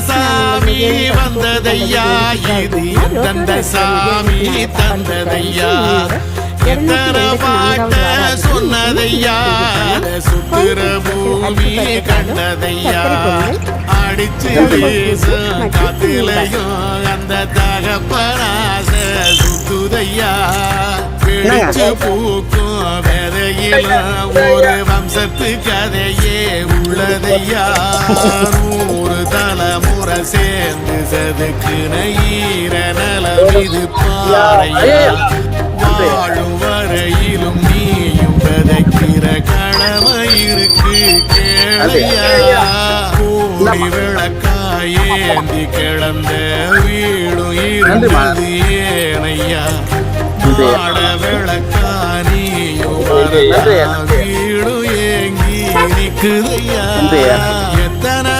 சாமி வந்ததையா இது எந்தெந்த சாமி தந்ததையா எத்தனை பாட்ட சொன்னதையா சுத்திர பூமி கண்டதையா அடிச்சு வீசும் காத்திலையும் அந்த தகப்பனாச சுத்துதையா பிடிச்சு பூக்கும் விதையிலும் ஒரு வம்சத்து கதையே உள்ளதையா 100 தலைமுறை சேர்ந்து சதுக்குன ஈர நலம் இது பாறையா வாழும் வரையிலும் நீயும் விதைக்கிற கடமை இருக்கு கேளையா கூடி விளக்காயேந்தி கிடந்த வீடும் இருந்தது ஏனையா வாட விளக்கா நீயும் வீடும் ஏங்கி நிக்குதையா எத்தனை